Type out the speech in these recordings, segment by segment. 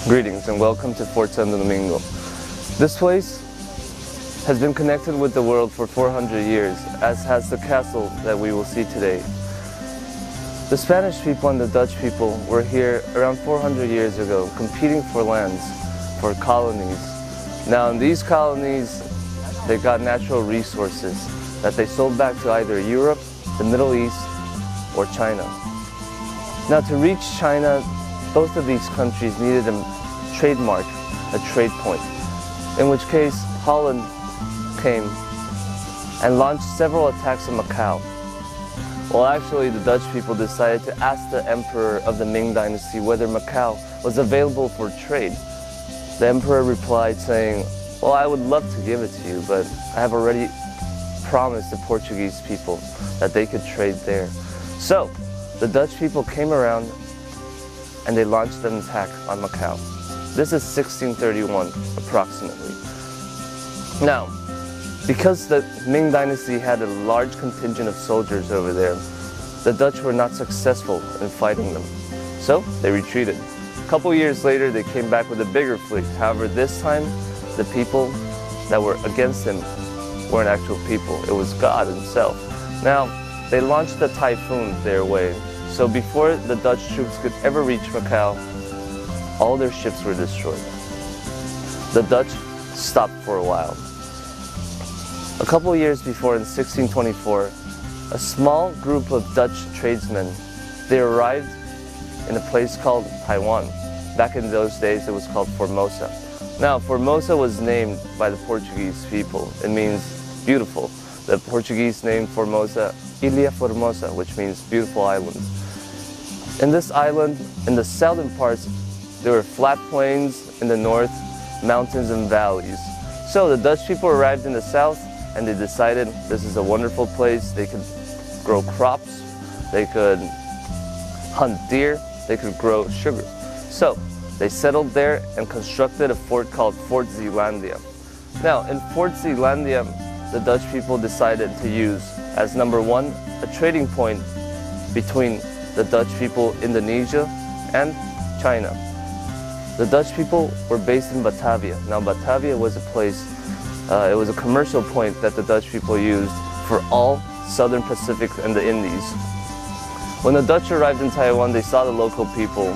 Greetings and welcome to Fort Santo Domingo. This place has been connected with the world for 400 years, as has the castle that we will see today. The Spanish people and the Dutch people were here around 400 years ago, competing for lands, for colonies. Now in these colonies, they got natural resources that they sold back to either Europe, the Middle East, or China. Now to reach China, both of these countries needed a trademark, a trade point, in which case Holland came and launched several attacks on Macau. Well, actually the Dutch people decided to ask the emperor of the Ming dynasty whether Macau was available for trade. The emperor replied saying, well, I would love to give it to you, but I have already promised the Portuguese people that they could trade there. So the Dutch people came around and they launched an attack on Macau. This is 1631, approximately. Now, because the Ming dynasty had a large contingent of soldiers over there, the Dutch were not successful in fighting them. So they retreated. A couple years later, they came back with a bigger fleet. However, this time, the people that were against them weren't actual people. It was God himself. Now, they launched a typhoon their way. So before the Dutch troops could ever reach Macau, all their ships were destroyed. The Dutch stopped for a while. A couple years before, in 1624, a small group of Dutch tradesmen, they arrived in a place called Taiwan. Back in those days, it was called Formosa. Now, Formosa was named by the Portuguese people. It means beautiful. The Portuguese named Formosa, Ilha Formosa, which means beautiful island. In this island, in the southern parts, there were flat plains, in the north, mountains and valleys. So the Dutch people arrived in the south and they decided this is a wonderful place. They could grow crops, they could hunt deer, they could grow sugar. So they settled there and constructed a fort called Fort Zeelandia. Now in Fort Zeelandia, the Dutch people decided to use as number one, a trading point between the Dutch people, Indonesia, and China. The Dutch people were based in Batavia. Now Batavia was a place, it was a commercial point that the Dutch people used for all southern Pacific and the Indies. When the Dutch arrived in Taiwan, they saw the local people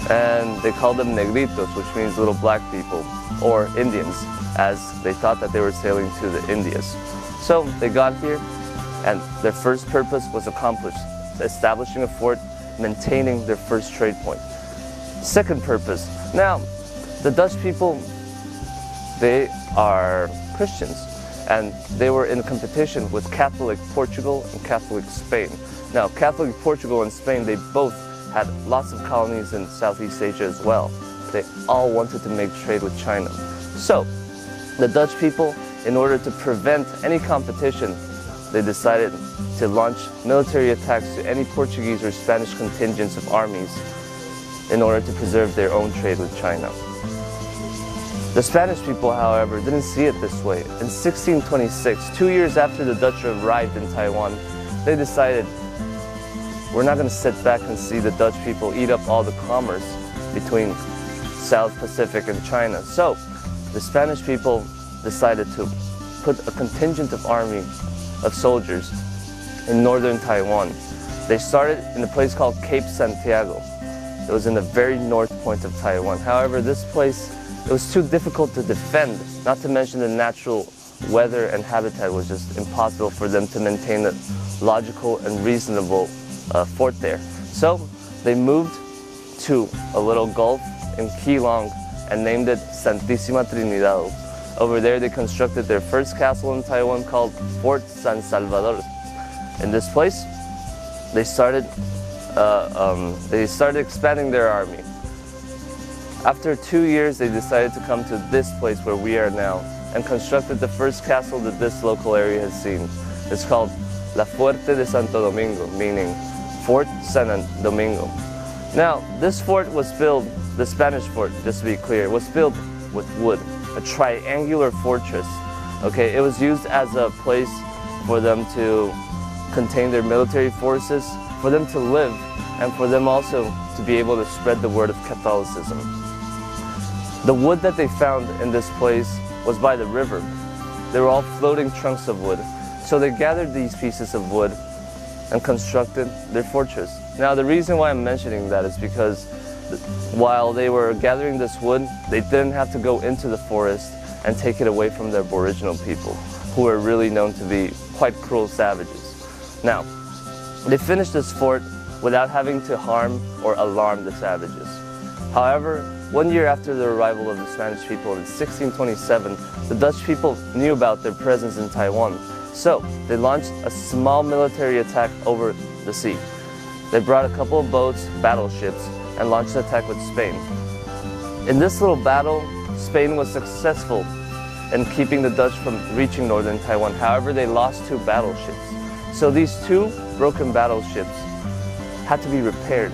and they called them negritos, which means little black people, or Indians, as they thought that they were sailing to the Indias. So they got here and their first purpose was accomplished, establishing a fort, maintaining their first trade point. Second purpose, now the Dutch people, they are Christians and they were in competition with Catholic Portugal and Catholic Spain. Now Catholic Portugal and Spain, they both had lots of colonies in Southeast Asia as well. They all wanted to make trade with China. So the Dutch people, in order to prevent any competition, they decided to launch military attacks to any Portuguese or Spanish contingents of armies in order to preserve their own trade with China. The Spanish people, however, didn't see it this way. In 1626, 2 years after the Dutch arrived in Taiwan, they decided, we're not going to sit back and see the Dutch people eat up all the commerce between South Pacific and China. So the Spanish people decided to put a contingent of army of soldiers in northern Taiwan. They started in a place called Cape Santiago. It was in the very north point of Taiwan. However, this place, it was too difficult to defend, not to mention the natural weather and habitat was just impossible for them to maintain a logical and reasonable fort there. So they moved to a little gulf in Keelong and named it Santísima Trinidad. Over there they constructed their first castle in Taiwan called Fort San Salvador. In this place, they started expanding their army. After 2 years, they decided to come to this place where we are now and constructed the first castle that this local area has seen. It's called La Fuerte de Santo Domingo, meaning Fort San Domingo. Now, this fort was built, the Spanish fort, just to be clear, was built with wood, a triangular fortress. Okay, it was used as a place for them to contain their military forces, for them to live, and for them also to be able to spread the word of Catholicism. The wood that they found in this place was by the river. They were all floating trunks of wood. So they gathered these pieces of wood and constructed their fortress. Now the reason why I'm mentioning that is because while they were gathering this wood, they didn't have to go into the forest and take it away from their Aboriginal people, who are really known to be quite cruel savages. Now, they finished this fort without having to harm or alarm the savages. However, 1 year after the arrival of the Spanish people in 1627, the Dutch people knew about their presence in Taiwan. So, they launched a small military attack over the sea. They brought a couple of boats, battleships, and launched an attack with Spain. In this little battle, Spain was successful in keeping the Dutch from reaching northern Taiwan. However, they lost 2 battleships. So these 2 broken battleships had to be repaired.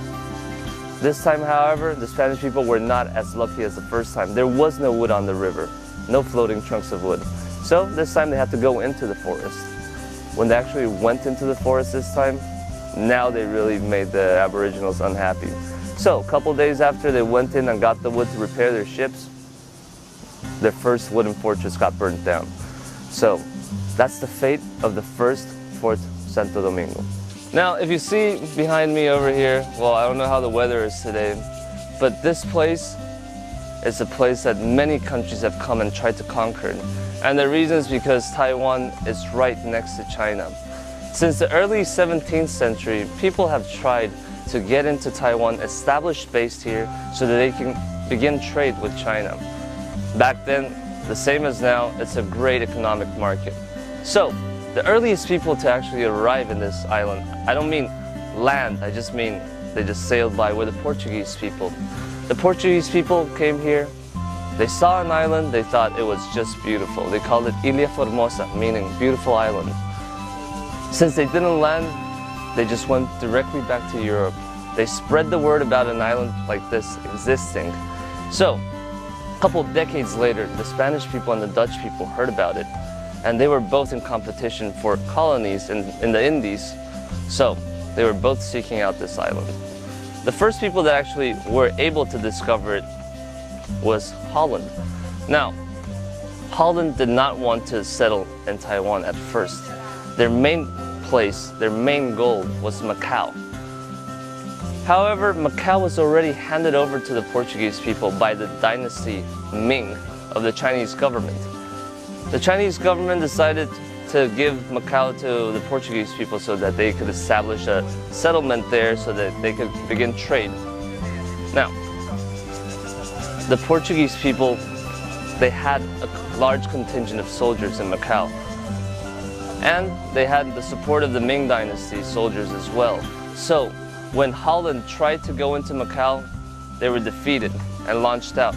This time, however, the Spanish people were not as lucky as the first time. There was no wood on the river, no floating trunks of wood. So this time they had to go into the forest. When they actually went into the forest this time, now they really made the Aboriginals unhappy. So a couple days after they went in and got the wood to repair their ships, their first wooden fortress got burnt down. So that's the fate of the first Fort Santo Domingo. Now, if you see behind me over here, well, I don't know how the weather is today, but this place is a place that many countries have come and tried to conquer. And the reason is because Taiwan is right next to China. Since the early 17th century, people have tried to get into Taiwan, establish base here so that they can begin trade with China. Back then, the same as now, it's a great economic market. So, the earliest people to actually arrive in this island, I don't mean land, I just mean they just sailed by, were the Portuguese people. The Portuguese people came here, they saw an island, they thought it was just beautiful. They called it Ilha Formosa, meaning beautiful island. Since they didn't land, they just went directly back to Europe. They spread the word about an island like this existing. So, a couple of decades later, the Spanish people and the Dutch people heard about it. And they were both in competition for colonies in the Indies. So they were both seeking out this island. The first people that actually were able to discover it was Holland. Now, Holland did not want to settle in Taiwan at first. Their main place, their main goal was Macau. However, Macau was already handed over to the Portuguese people by the dynasty Ming of the Chinese government. The Chinese government decided to give Macau to the Portuguese people so that they could establish a settlement there so that they could begin trade. Now, the Portuguese people, they had a large contingent of soldiers in Macau. And they had the support of the Ming Dynasty soldiers as well. So, when Holland tried to go into Macau, they were defeated and launched out.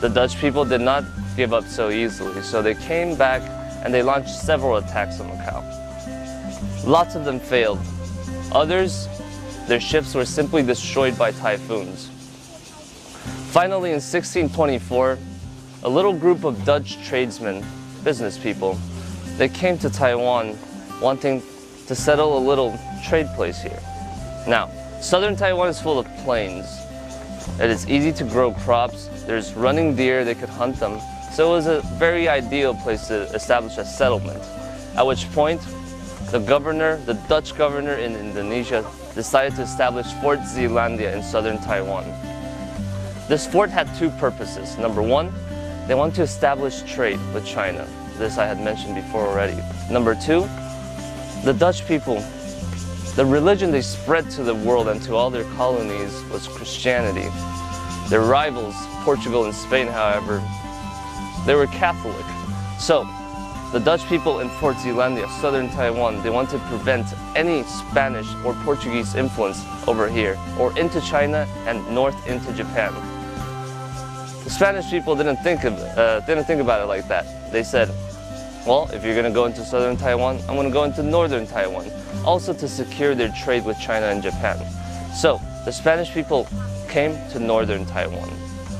The Dutch people did not give up so easily, so they came back and they launched several attacks on Macau. Lots of them failed. Others, their ships were simply destroyed by typhoons. Finally, in 1624, a little group of Dutch tradesmen, business people, they came to Taiwan wanting to settle a little trade place here. Now, southern Taiwan is full of plains. It is easy to grow crops, there's running deer, they could hunt them, so it was a very ideal place to establish a settlement. At which point, the Dutch governor in Indonesia, decided to establish Fort Zeelandia in southern Taiwan. This fort had 2 purposes. Number 1, they wanted to establish trade with China. This I had mentioned before already. Number 2, the Dutch people, the religion they spread to the world and to all their colonies was Christianity. Their rivals, Portugal and Spain, however, they were Catholic. So, the Dutch people in Fort Zeelandia, southern Taiwan, they want to prevent any Spanish or Portuguese influence over here or into China and north into Japan. The Spanish people didn't think about it like that. They said, well, if you're going to go into southern Taiwan, I'm going to go into northern Taiwan, also to secure their trade with China and Japan. So the Spanish people came to northern Taiwan,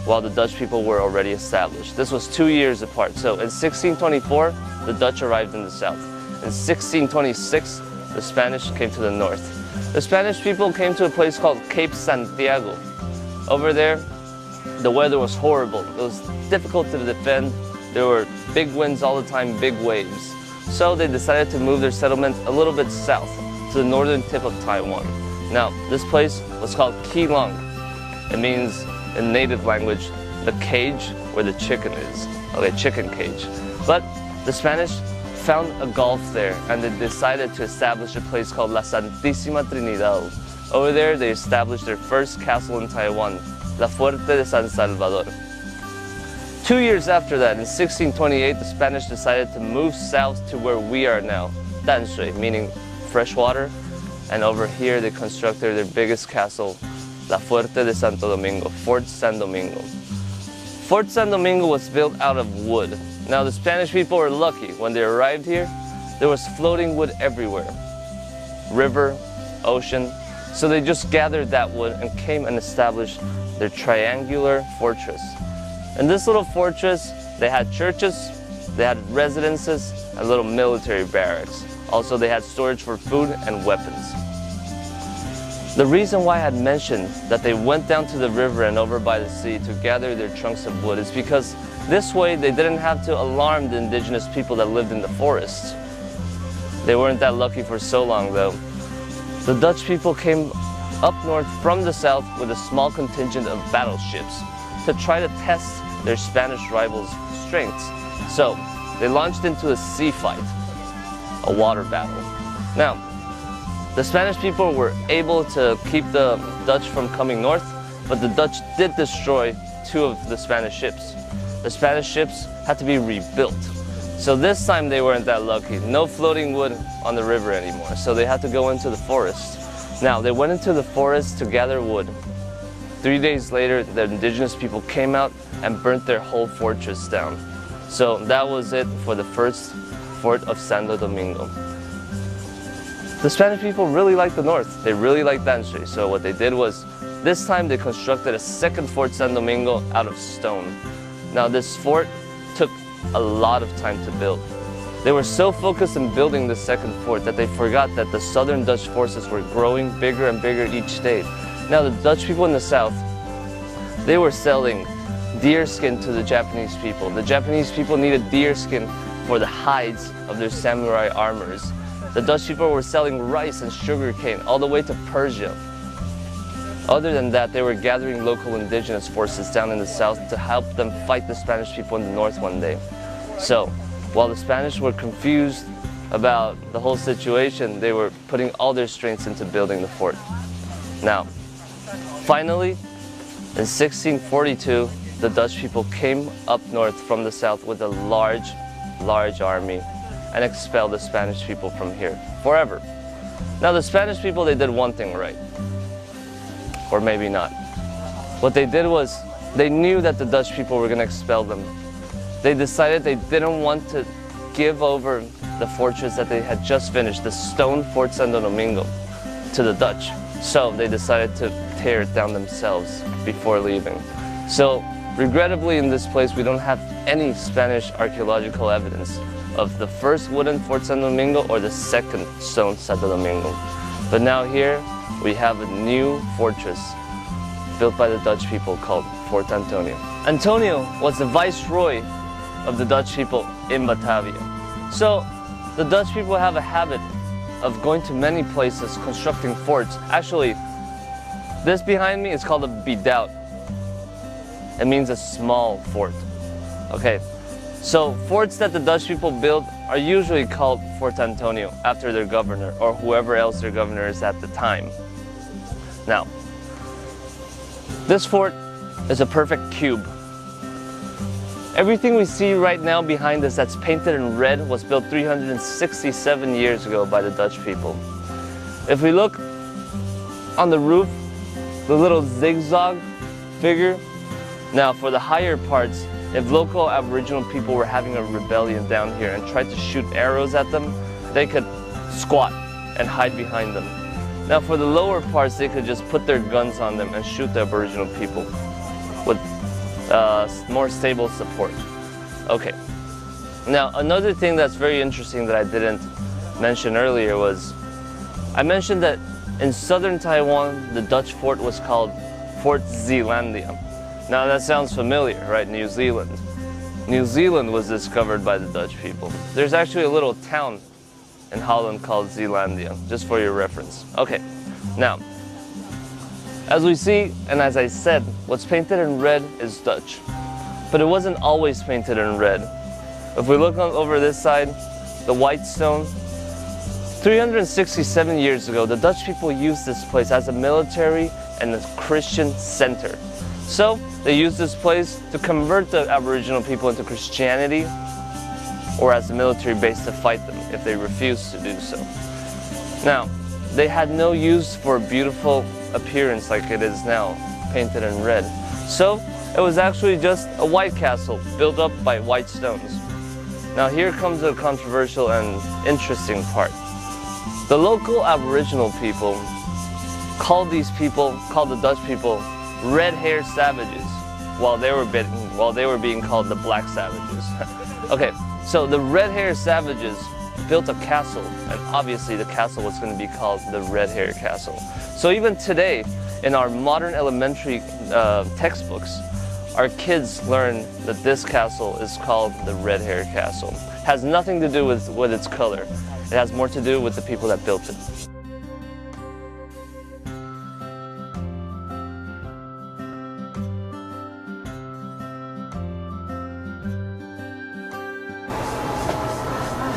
while the Dutch people were already established. This was 2 years apart. So in 1624, the Dutch arrived in the south. In 1626, the Spanish came to the north. The Spanish people came to a place called Cape Santiago. Over there, the weather was horrible. It was difficult to defend. There were big winds all the time, big waves. So they decided to move their settlement a little bit south to the northern tip of Taiwan. Now, this place was called Keelung. It means, in native language, the cage where the chicken is. Okay, chicken cage. But the Spanish found a gulf there and they decided to establish a place called La Santísima Trinidad. Over there, they established their first castle in Taiwan, La Fuerte de San Salvador. 2 years after that, in 1628, the Spanish decided to move south to where we are now, Danshui, meaning fresh water. And over here, they constructed their biggest castle, La Fuerte de Santo Domingo, Fort San Domingo. Fort San Domingo was built out of wood. Now the Spanish people were lucky. When they arrived here, there was floating wood everywhere. River, ocean. So they just gathered that wood and came and established their triangular fortress. In this little fortress, they had churches, they had residences, and little military barracks. Also, they had storage for food and weapons. The reason why I had mentioned that they went down to the river and over by the sea to gather their trunks of wood is because this way they didn't have to alarm the indigenous people that lived in the forests. They weren't that lucky for so long though. The Dutch people came up north from the south with a small contingent of battleships to try to test their Spanish rivals' strengths. So they launched into a sea fight, a water battle. Now, the Spanish people were able to keep the Dutch from coming north, but the Dutch did destroy 2 of the Spanish ships. The Spanish ships had to be rebuilt. So this time they weren't that lucky. No floating wood on the river anymore, so they had to go into the forest. Now, they went into the forest to gather wood. 3 days later, the indigenous people came out and burnt their whole fortress down. So that was it for the first fort of Santo Domingo. The Spanish people really liked the north. They really liked Danshui. So what they did was, this time they constructed a second Fort San Domingo out of stone. Now this fort took a lot of time to build. They were so focused on building the second fort that they forgot that the southern Dutch forces were growing bigger and bigger each day. Now the Dutch people in the south, they were selling deer skin to the Japanese people. The Japanese people needed deer skin for the hides of their samurai armors. The Dutch people were selling rice and sugarcane all the way to Persia. Other than that, they were gathering local indigenous forces down in the south to help them fight the Spanish people in the north one day. So, while the Spanish were confused about the whole situation, they were putting all their strengths into building the fort. Now, finally, in 1642, the Dutch people came up north from the south with a large army and expel the Spanish people from here forever. Now the Spanish people, they did one thing right, or maybe not. What they did was, they knew that the Dutch people were going to expel them. They decided they didn't want to give over the fortress that they had just finished, the stone Fort Santo Domingo, to the Dutch. So they decided to tear it down themselves before leaving. So regrettably, in this place, we don't have any Spanish archaeological evidence of the first wooden Fort Santo Domingo or the second stone Santo Domingo. But now here we have a new fortress built by the Dutch people called Fort Antonio. Antonio was the viceroy of the Dutch people in Batavia. So the Dutch people have a habit of going to many places constructing forts. Actually, this behind me is called a redoubt. It means a small fort. Okay. So forts that the Dutch people build are usually called Fort Antonio after their governor or whoever else their governor is at the time. Now, this fort is a perfect cube. Everything we see right now behind us that's painted in red was built 367 years ago by the Dutch people. If we look on the roof, the little zigzag figure, now for the higher parts, if local Aboriginal people were having a rebellion down here and tried to shoot arrows at them, they could squat and hide behind them. Now for the lower parts, they could just put their guns on them and shoot the Aboriginal people with more stable support. Okay. Now another thing that's very interesting that I didn't mention earlier was, I mentioned that in southern Taiwan, the Dutch fort was called Fort Zeelandia. Now that sounds familiar, right? New Zealand. New Zealand was discovered by the Dutch people. There's actually a little town in Holland called Zeelandia, just for your reference. Okay, now, as we see, and as I said, what's painted in red is Dutch. But it wasn't always painted in red. If we look over this side, the white stone, 367 years ago, the Dutch people used this place as a military and a Christian center. So they used this place to convert the Aboriginal people into Christianity, or as a military base to fight them if they refused to do so. Now, they had no use for a beautiful appearance like it is now, painted in red. So it was actually just a white castle built up by white stones. Now here comes a controversial and interesting part. The local Aboriginal people called the Dutch people red-haired savages while they were being called the black savages. Okay, so the red-haired savages built a castle, and obviously the castle was going to be called the Red-Haired Castle. So even today, in our modern elementary textbooks, our kids learn that this castle is called the Red-Haired Castle. It has nothing to do with its color. It has more to do with the people that built it.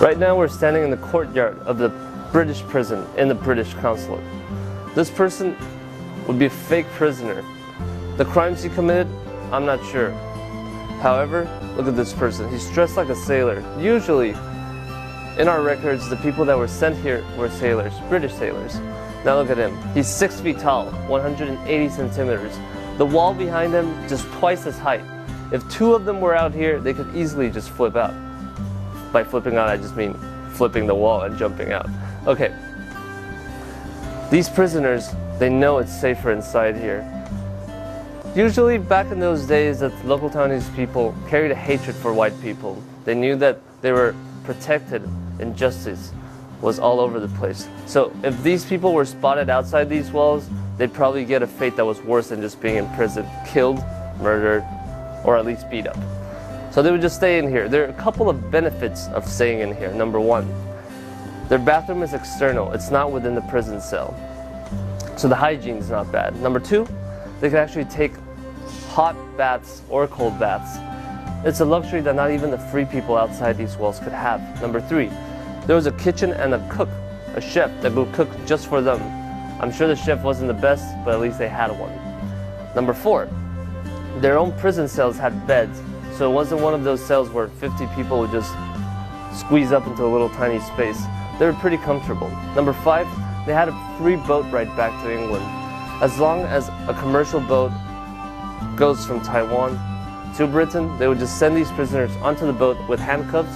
Right now we're standing in the courtyard of the British prison in the British consulate. This person would be a fake prisoner. The crimes he committed, I'm not sure. However, look at this person. He's dressed like a sailor. Usually, in our records, the people that were sent here were sailors, British sailors. Now look at him. He's 6 feet tall, 180 centimeters. The wall behind him, just twice his height. If two of them were out here, they could easily just flip out. By flipping out, I just mean flipping the wall and jumping out. Okay. These prisoners, they know it's safer inside here. Usually, back in those days, the local Taiwanese people carried a hatred for white people. They knew that they were protected, injustice was all over the place. So if these people were spotted outside these walls, they'd probably get a fate that was worse than just being in prison, killed, murdered, or at least beat up. So they would just stay in here. There are a couple of benefits of staying in here. Number one, their bathroom is external. It's not within the prison cell. So the hygiene is not bad. Number two, they can actually take hot baths or cold baths. It's a luxury that not even the free people outside these walls could have. Number three, there was a kitchen and a cook, a chef that would cook just for them. I'm sure the chef wasn't the best, but at least they had one. Number four, their own prison cells had beds. So it wasn't one of those cells where 50 people would just squeeze up into a little tiny space. They were pretty comfortable. Number five, they had a free boat ride back to England. As long as a commercial boat goes from Taiwan to Britain, they would just send these prisoners onto the boat with handcuffs,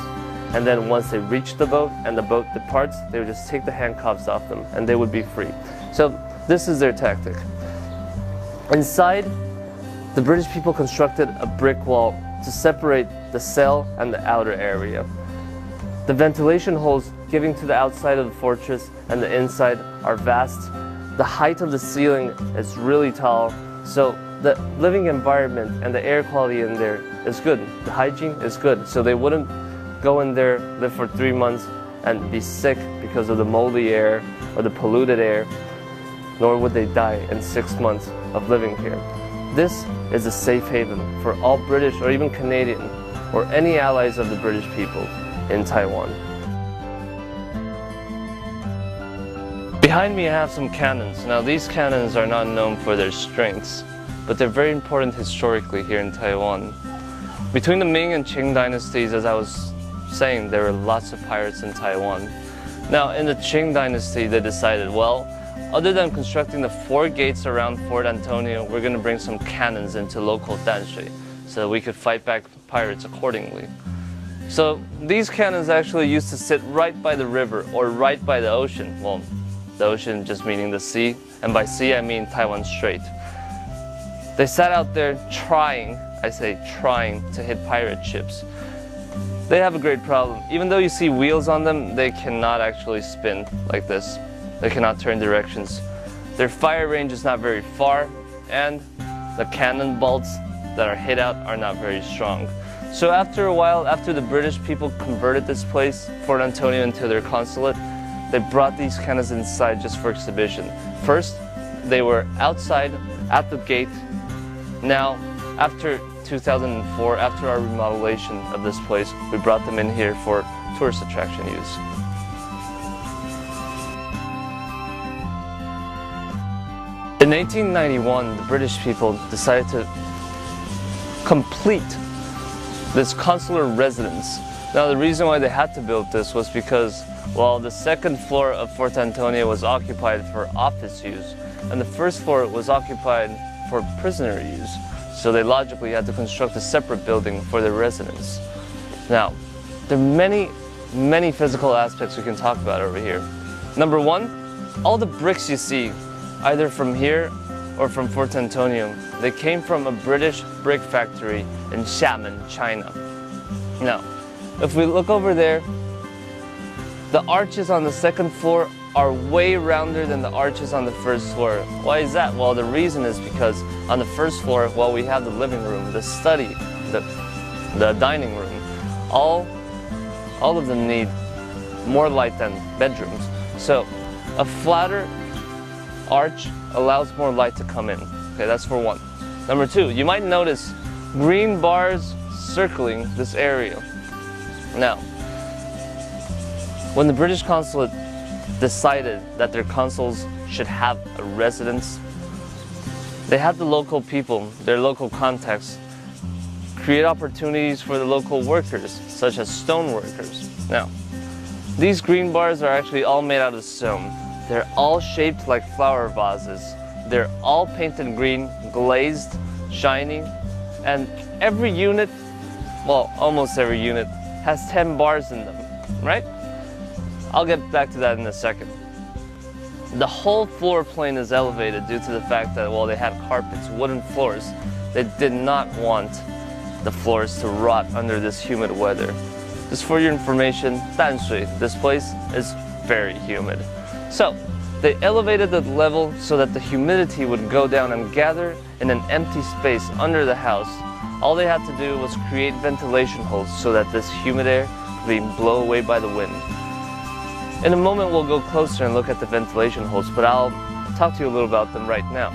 and then once they reach the boat and the boat departs, they would just take the handcuffs off them and they would be free. So this is their tactic. Inside, the British people constructed a brick wall to separate the cell and the outer area. The ventilation holes giving to the outside of the fortress and the inside are vast. The height of the ceiling is really tall, so the living environment and the air quality in there is good. The hygiene is good, so they wouldn't go in there, live for 3 months, and be sick because of the moldy air or the polluted air, nor would they die in 6 months of living here. This is a safe haven for all British or even Canadian or any allies of the British people in Taiwan. Behind me I have some cannons. Now these cannons are not known for their strengths, but they're very important historically here in Taiwan. Between the Ming and Qing dynasties, as I was saying, there were lots of pirates in Taiwan. Now, in the Qing dynasty, they decided, well, other than constructing the 4 gates around Fort Antonio, we're going to bring some cannons into local Danshui so that we could fight back pirates accordingly. So these cannons actually used to sit right by the river or right by the ocean. Well, the ocean just meaning the sea, and by sea I mean Taiwan Strait. They sat out there trying, I say trying, to hit pirate ships. They have a great problem. Even though you see wheels on them, they cannot actually spin like this. They cannot turn directions. Their fire range is not very far, and the cannon bolts that are hit out are not very strong. So after a while, after the British people converted this place, Fort Antonio, into their consulate, they brought these cannons inside just for exhibition. First, they were outside at the gate. Now, after 2004, after our remodelation of this place, we brought them in here for tourist attraction use. In 1891, the British people decided to complete this consular residence. Now, the reason why they had to build this was because, well, the second floor of Fort Antonio was occupied for office use, and the first floor was occupied for prisoner use. So they logically had to construct a separate building for their residence. Now, there are many physical aspects we can talk about over here. Number one, all the bricks you see, either from here or from Fort Antonio, they came from a British brick factory in Xiamen, China. Now, if we look over there, the arches on the second floor are way rounder than the arches on the first floor. Why is that? Well, the reason is because on the first floor, well, we have the living room, the study, the dining room. All of them need more light than bedrooms. So a flatter arch allows more light to come in. Okay, that's for one. Number two, you might notice green bars circling this area. Now, when the British consulate decided that their consuls should have a residence, they had the local people, their local contacts, create opportunities for the local workers, such as stone workers. Now, these green bars are actually all made out of stone. They're all shaped like flower vases. They're all painted green, glazed, shiny, and every unit, well, almost every unit, has 10 bars in them, right? I'll get back to that in a second. The whole floor plane is elevated due to the fact that, well, they had carpets, wooden floors. They did not want the floors to rot under this humid weather. Just for your information, Danshui, this place, is very humid. So, they elevated the level so that the humidity would go down and gather in an empty space under the house. All they had to do was create ventilation holes so that this humid air could be blown away by the wind. In a moment, we'll go closer and look at the ventilation holes, but I'll talk to you a little about them right now.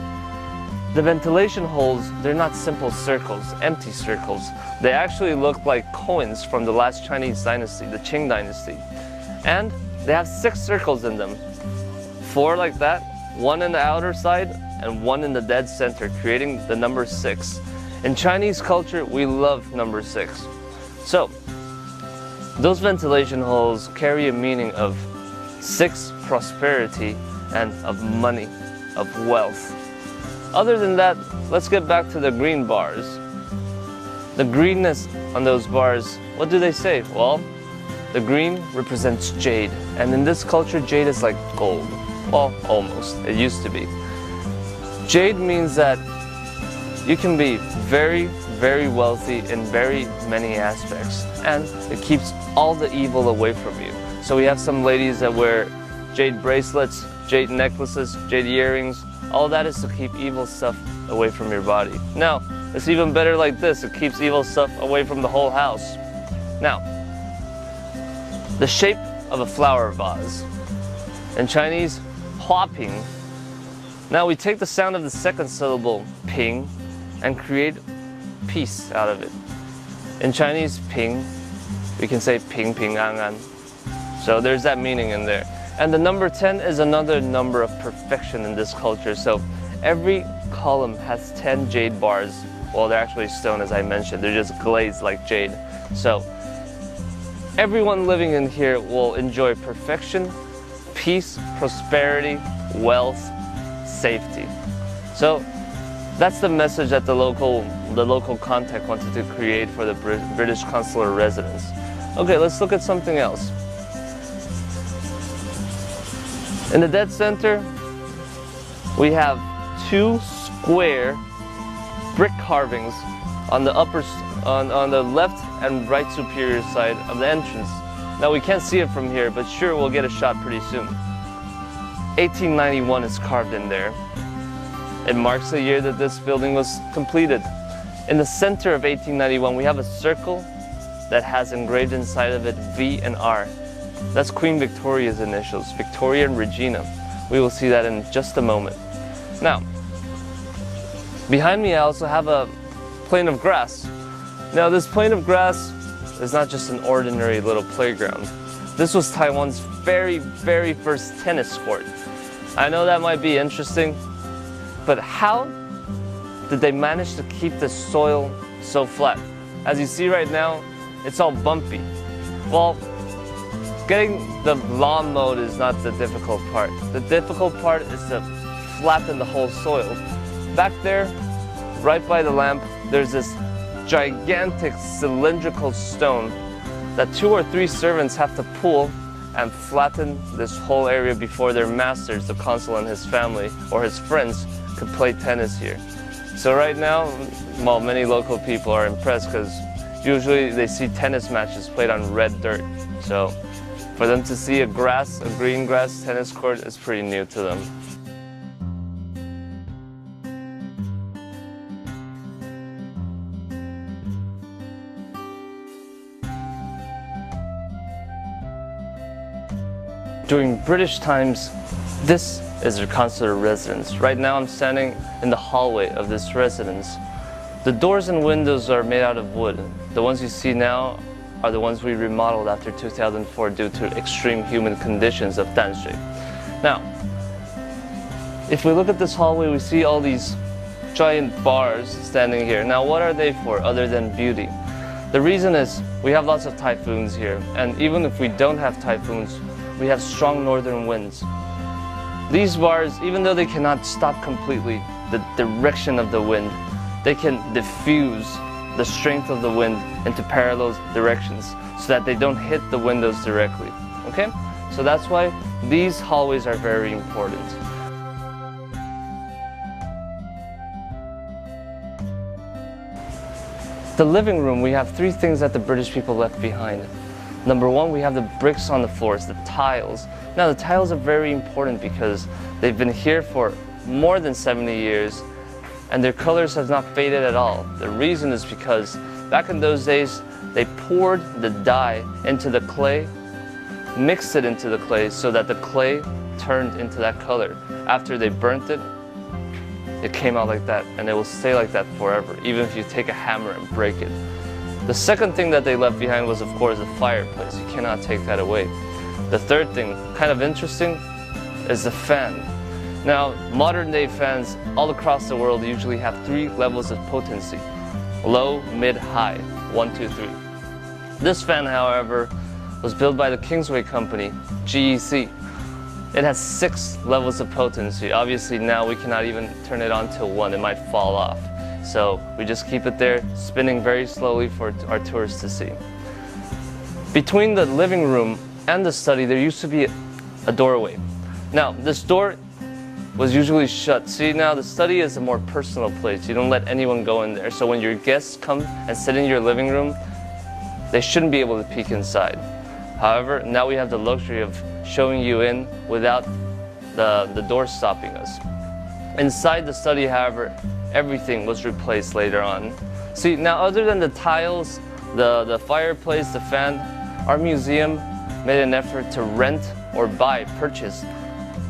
The ventilation holes, they're not simple circles, empty circles. They actually look like coins from the last Chinese dynasty, the Qing dynasty. And they have 6 circles in them. 4 like that, 1 in the outer side, and 1 in the dead center, creating the number 6. In Chinese culture, we love number 6. So, those ventilation holes carry a meaning of 6, prosperity, and of money, of wealth. Other than that, let's get back to the green bars. The greenness on those bars, what do they say? Well, the green represents jade, and in this culture, jade is like gold. Well, almost. It used to be. Jade means that you can be very, very wealthy in very many aspects, and it keeps all the evil away from you. So we have some ladies that wear jade bracelets, jade necklaces, jade earrings. All that is to keep evil stuff away from your body. Now, it's even better like this. It keeps evil stuff away from the whole house. Now, the shape of a flower vase. In Chinese, hua ping. Now we take the sound of the second syllable, ping, and create peace out of it. In Chinese, ping, we can say ping ping an an. So there's that meaning in there. And the number 10 is another number of perfection in this culture. So every column has 10 jade bars Well, they're actually stone, as I mentioned. They're just glazed like jade. So everyone living in here will enjoy perfection, peace, prosperity, wealth, safety. So that's the message that the local contact wanted to create for the British consular residents. Okay, let's look at something else. In the dead center, we have two square brick carvings on the on the left and right superior side of the entrance. Now we can't see it from here, but sure, we'll get a shot pretty soon. 1891 is carved in there. It marks the year that this building was completed. In the center of 1891, we have a circle that has engraved inside of it V and R. That's Queen Victoria's initials, Victoria and Regina. We will see that in just a moment. Now, behind me I also have a plane of grass. Now this plane of grass is not just an ordinary little playground. This was Taiwan's very first tennis court. I know that might be interesting, but how did they manage to keep the soil so flat? As you see right now, it's all bumpy. Well, getting the lawn mowed is not the difficult part. The difficult part is to flatten the whole soil. Back there, right by the lamp, there's this gigantic cylindrical stone that 2 or 3 servants have to pull and flatten this whole area before their masters, the consul and his family or his friends, could play tennis here. So right now, well, many local people are impressed because usually they see tennis matches played on red dirt. So for them to see a green grass tennis court is pretty new to them. During British times, this is their consular residence. Right now I'm standing in the hallway of this residence. The doors and windows are made out of wood. The ones you see now are the ones we remodeled after 2004 due to extreme human conditions of Danshui. Now, if we look at this hallway, we see all these giant bars standing here. Now, what are they for other than beauty? The reason is we have lots of typhoons here, and even if we don't have typhoons, we have strong northern winds. These bars, even though they cannot stop completely the direction of the wind, they can diffuse the strength of the wind into parallel directions so that they don't hit the windows directly. Okay? So that's why these hallways are very important. The living room, we have 3 things that the British people left behind. Number 1, we have the bricks on the floors, the tiles. Now the tiles are very important because they've been here for more than 70 years and their colors have not faded at all. The reason is because back in those days, they poured the dye into the clay, mixed it into the clay so that the clay turned into that color. After they burnt it, it came out like that, and it will stay like that forever, even if you take a hammer and break it. The second thing that they left behind was, of course, the fireplace. You cannot take that away. The third thing, kind of interesting, is the fan. Now, modern-day fans all across the world usually have 3 levels of potency: low, mid, high, 1, 2, 3. This fan, however, was built by the Kingsway company, GEC. It has 6 levels of potency. Obviously now we cannot even turn it on till 1, it might fall off. So we just keep it there, spinning very slowly for our tourists to see. Between the living room and the study, there used to be a doorway. Now, this door was usually shut. See, now the study is a more personal place. You don't let anyone go in there. So when your guests come and sit in your living room, they shouldn't be able to peek inside. However, now we have the luxury of showing you in without the door stopping us. Inside the study, however, everything was replaced later on. See, now other than the tiles, the fireplace, the fan, our museum made an effort to rent or purchase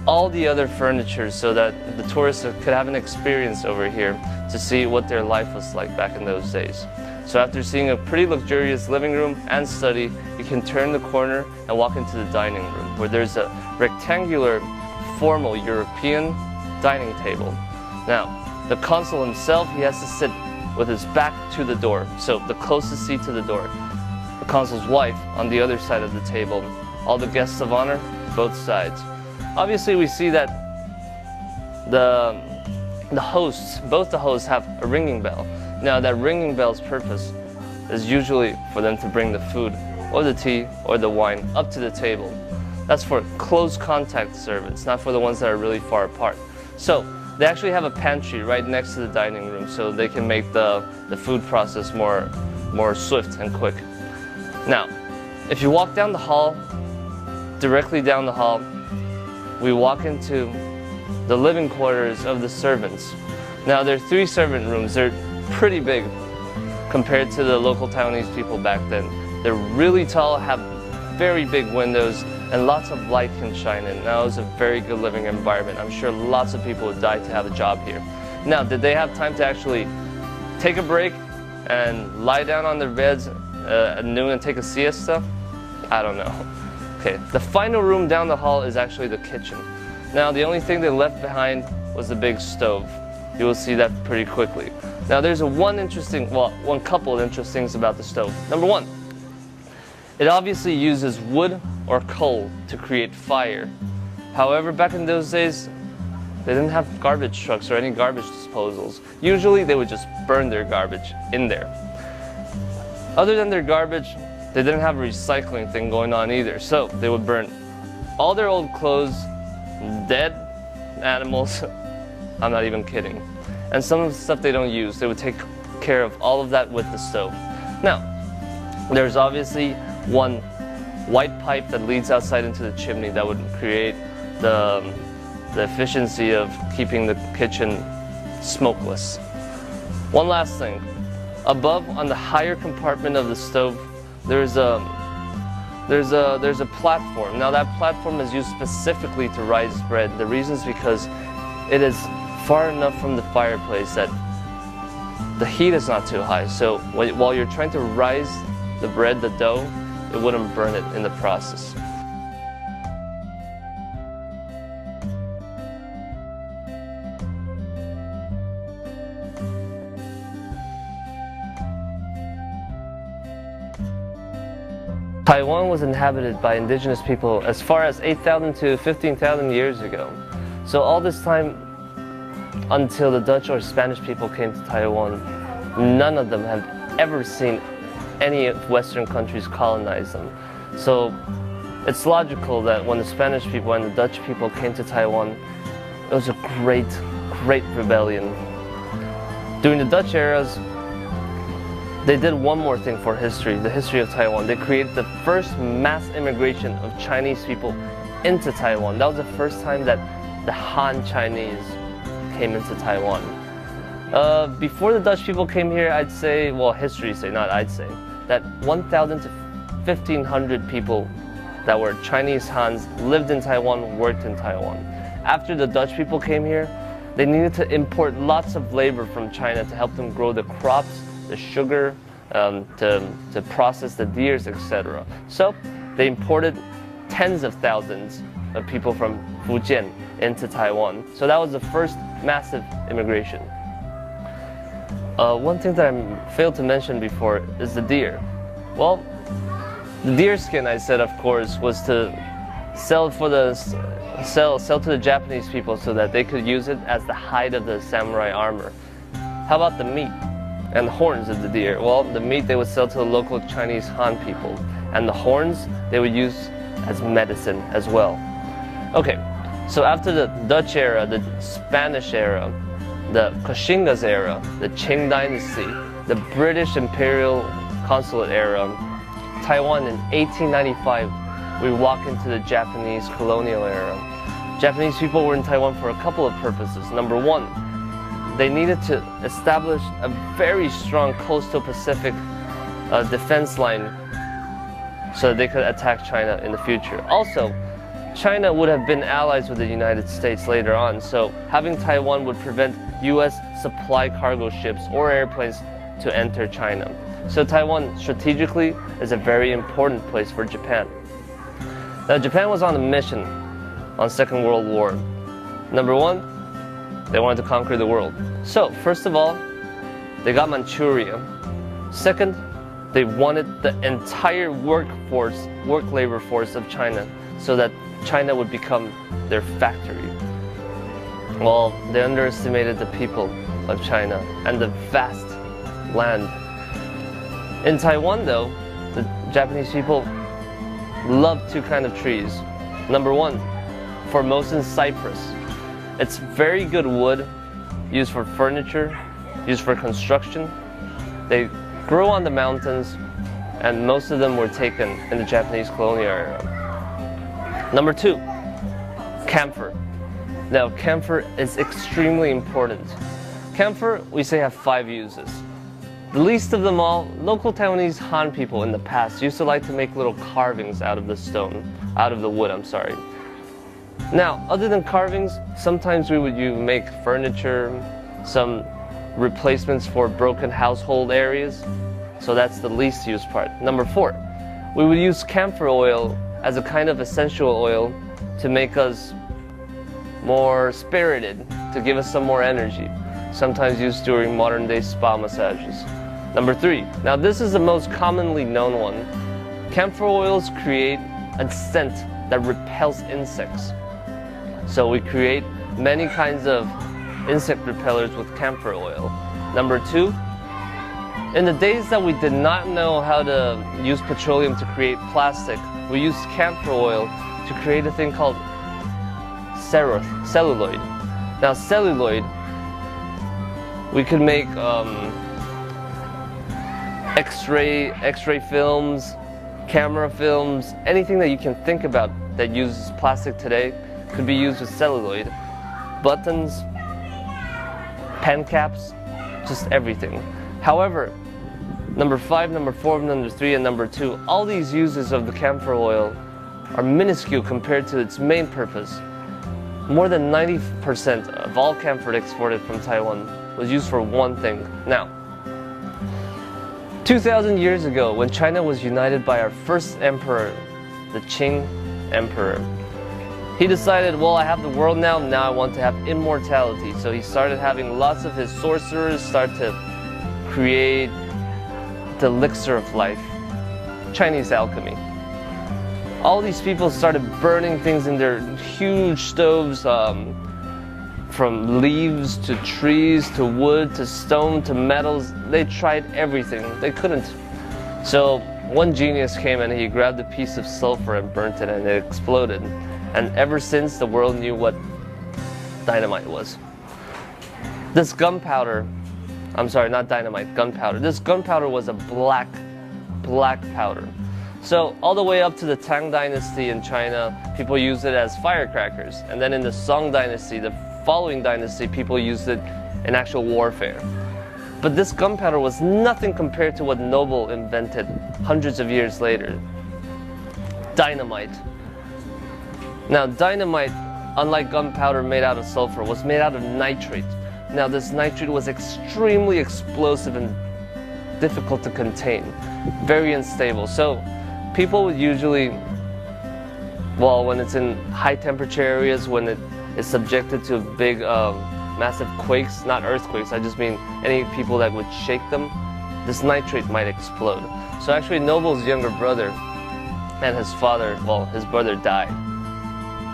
all the other furniture so that the tourists could have an experience over here to see what their life was like back in those days. So after seeing a pretty luxurious living room and study, you can turn the corner and walk into the dining room, where there's a rectangular, formal European dining table. Now, the consul himself, he has to sit with his back to the door, so the closest seat to the door. The consul's wife on the other side of the table. All the guests of honor, both sides. Obviously, we see that the hosts, both the hosts have a ringing bell. Now, that ringing bell's purpose is usually for them to bring the food or the tea or the wine up to the table. That's for close contact service, not for the ones that are really far apart. So they actually have a pantry right next to the dining room, so they can make the food process more swift and quick. Now, if you walk down the hall, directly down the hall, we walk into the living quarters of the servants. Now, there are 3 servant rooms. They're pretty big compared to the local Taiwanese people back then. They're really tall, have very big windows, and lots of light can shine in. Now, it's a very good living environment. I'm sure lots of people would die to have a job here. Now, did they have time to actually take a break and lie down on their beds at noon and take a siesta? I don't know. Okay, the final room down the hall is actually the kitchen. Now, the only thing they left behind was the big stove. You will see that pretty quickly. Now, there's one couple of interesting things about the stove. Number 1, it obviously uses wood or coal to create fire. However, back in those days, they didn't have garbage trucks or any garbage disposals. Usually, they would just burn their garbage in there. Other than their garbage, they didn't have a recycling thing going on either. So they would burn all their old clothes, dead animals, I'm not even kidding. And some of the stuff they don't use, they would take care of all of that with the stove. Now, there's obviously one white pipe that leads outside into the chimney that would create the efficiency of keeping the kitchen smokeless. One last thing. Above, on the higher compartment of the stove, there's a platform. Now, that platform is used specifically to rise bread. The reason is because it is far enough from the fireplace that the heat is not too high. So while you're trying to rise the bread, the dough, it wouldn't burn it in the process. Taiwan was inhabited by indigenous people as far as 8,000 to 15,000 years ago. So all this time until the Dutch or Spanish people came to Taiwan, none of them have ever seen any Western countries colonize them. So it's logical that when the Spanish people and the Dutch people came to Taiwan, it was a great rebellion. During the Dutch eras, they did one more thing for history, the history of Taiwan. They created the first mass immigration of Chinese people into Taiwan. That was the first time that the Han Chinese came into Taiwan. Before the Dutch people came here, I'd say, well, history say, not I'd say, that 1,000 to 1,500 people that were Chinese Hans lived in Taiwan, worked in Taiwan. After the Dutch people came here, they needed to import lots of labor from China to help them grow the crops, the sugar, to process the deers, etc. So they imported tens of thousands of people from Fujian into Taiwan. So that was the first massive immigration. One thing that I failed to mention before is the deer. Well, the deer skin, I said, of course, was to sell to the Japanese people so that they could use it as the hide of the samurai armor. How about the meat and the horns of the deer? Well, the meat they would sell to the local Chinese Han people, and the horns they would use as medicine as well. Okay, so after the Dutch era, the Spanish era, the Kashina's era, the Qing dynasty, the British imperial consulate era, Taiwan in 1895, we walk into the Japanese colonial era. Japanese people were in Taiwan for a couple of purposes. Number 1, they needed to establish a very strong coastal Pacific defense line so that they could attack China in the future. Also, China would have been allies with the United States later on, so having Taiwan would prevent US supply cargo ships or airplanes to enter China. So Taiwan strategically is a very important place for Japan. Now, Japan was on a mission on Second World War. Number 1, they wanted to conquer the world. So first of all, they got Manchuria. Second, they wanted the entire work labor force of China so that China would become their factory. Well, they underestimated the people of China and the vast land. In Taiwan though, the Japanese people love two kinds of trees. Number one, Formosan cypress. It's very good wood, used for furniture, used for construction. They grow on the mountains, and most of them were taken in the Japanese colonial era. Number two, camphor. Now, camphor is extremely important. Camphor, we say, have 5 uses. The least of them all, local Taiwanese Han people in the past used to like to make little carvings out of the wood, I'm sorry. Now, other than carvings, sometimes we would make furniture, some replacements for broken household areas. So that's the least used part. Number 4, we would use camphor oil as a kind of essential oil to make us more spirited, to give us some more energy. Sometimes used during modern day spa massages. Number 3, now this is the most commonly known one. Camphor oils create a scent that repels insects. So we create many kinds of insect repellers with camphor oil. Number 2, in the days that we did not know how to use petroleum to create plastic, we used camphor oil to create a thing called celluloid. Now celluloid, we could make X-ray films, camera films, anything that you can think about that uses plastic today could be used with celluloid. Buttons, pen caps, just everything. However, number 5, number 4, number 3, and number 2, all these uses of the camphor oil are minuscule compared to its main purpose. More than 90% of all camphor exported from Taiwan was used for one thing. Now, 2,000 years ago, when China was united by our first emperor, the Qing Emperor, he decided, well, I have the world now I want to have immortality. So he started having lots of his sorcerers start to create the elixir of life, Chinese alchemy. All these people started burning things in their huge stoves, from leaves to trees to wood to stone to metals. They tried everything. They couldn't. So one genius came and he grabbed a piece of sulfur and burnt it, and it exploded. And ever since, the world knew what dynamite was. This gunpowder, I'm sorry, not dynamite, gunpowder. This gunpowder was a black powder. So all the way up to the Tang Dynasty in China, people used it as firecrackers. And then in the Song Dynasty, the following dynasty, people used it in actual warfare. But this gunpowder was nothing compared to what Noble invented hundreds of years later. Dynamite. Now dynamite, unlike gunpowder made out of sulfur, was made out of nitrate. Now this nitrate was extremely explosive and difficult to contain, very unstable. So people would usually, well, when it's in high temperature areas, when it is subjected to big massive quakes, not earthquakes, I just mean any people that would shake them, this nitrate might explode. So actually Noble's younger brother and his father, well, his brother died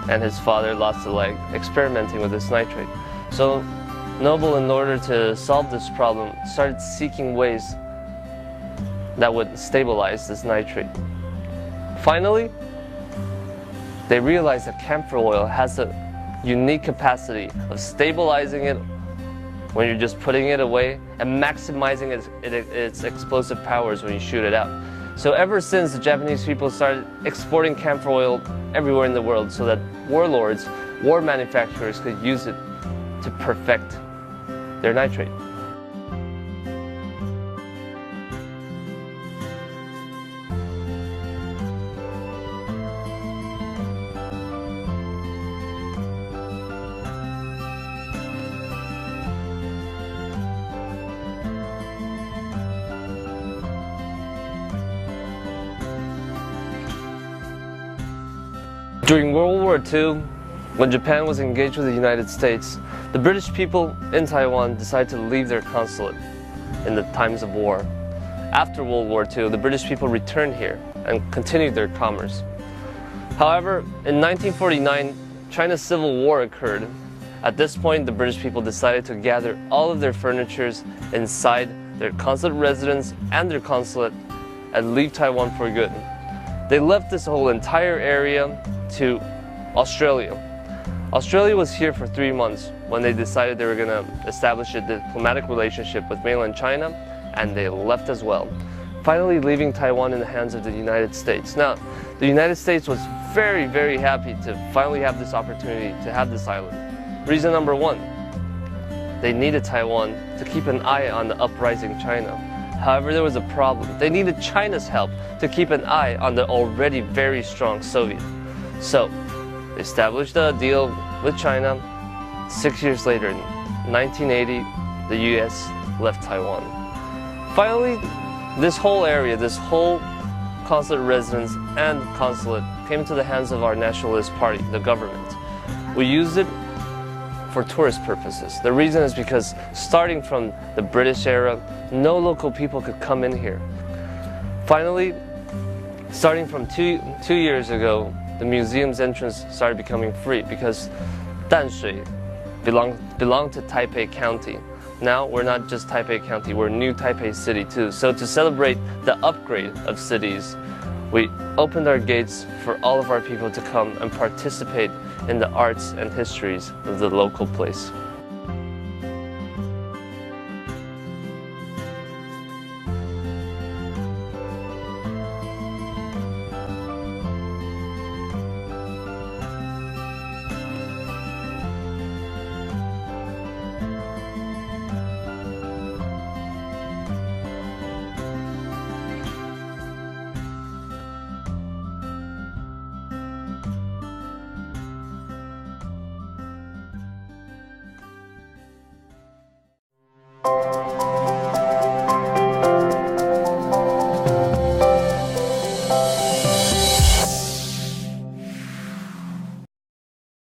and his father lost a leg experimenting with this nitrate. So Noble, in order to solve this problem, started seeking ways that would stabilize this nitrate. Finally, they realized that camphor oil has a unique capacity of stabilizing it when you're just putting it away and maximizing its explosive powers when you shoot it out. So ever since, the Japanese people started exporting camphor oil everywhere in the world so that warlords, war manufacturers could use it to perfect their nitrate. During World War II, when Japan was engaged with the United States, the British people in Taiwan decided to leave their consulate. in the times of war. After World War II, the British people returned here and continued their commerce. However, in 1949, China's Civil War occurred. At this point, the British people decided to gather all of their furnitures inside their consulate residence and their consulate and leave Taiwan for good. They left this whole entire area to Australia. Australia was here for 3 months when they decided they were going to establish a diplomatic relationship with mainland China, and they left as well, finally leaving Taiwan in the hands of the United States. Now, the United States was very, very happy to finally have this opportunity to have this island. Reason number one, they needed Taiwan to keep an eye on the uprising China. However, there was a problem. They needed China's help to keep an eye on the already very strong Soviet. So, they established a deal with China. 6 years later, in 1980, the US left Taiwan. Finally, this whole area, this whole consulate residence and consulate came into the hands of our nationalist party, the government. We used it for tourist purposes. The reason is because starting from the British era, no local people could come in here. Finally, starting from two years ago, the museum's entrance started becoming free because Danshui belonged to Taipei County. Now we're not just Taipei County, we're New Taipei City too. So to celebrate the upgrade of cities, we opened our gates for all of our people to come and participate in the arts and histories of the local place.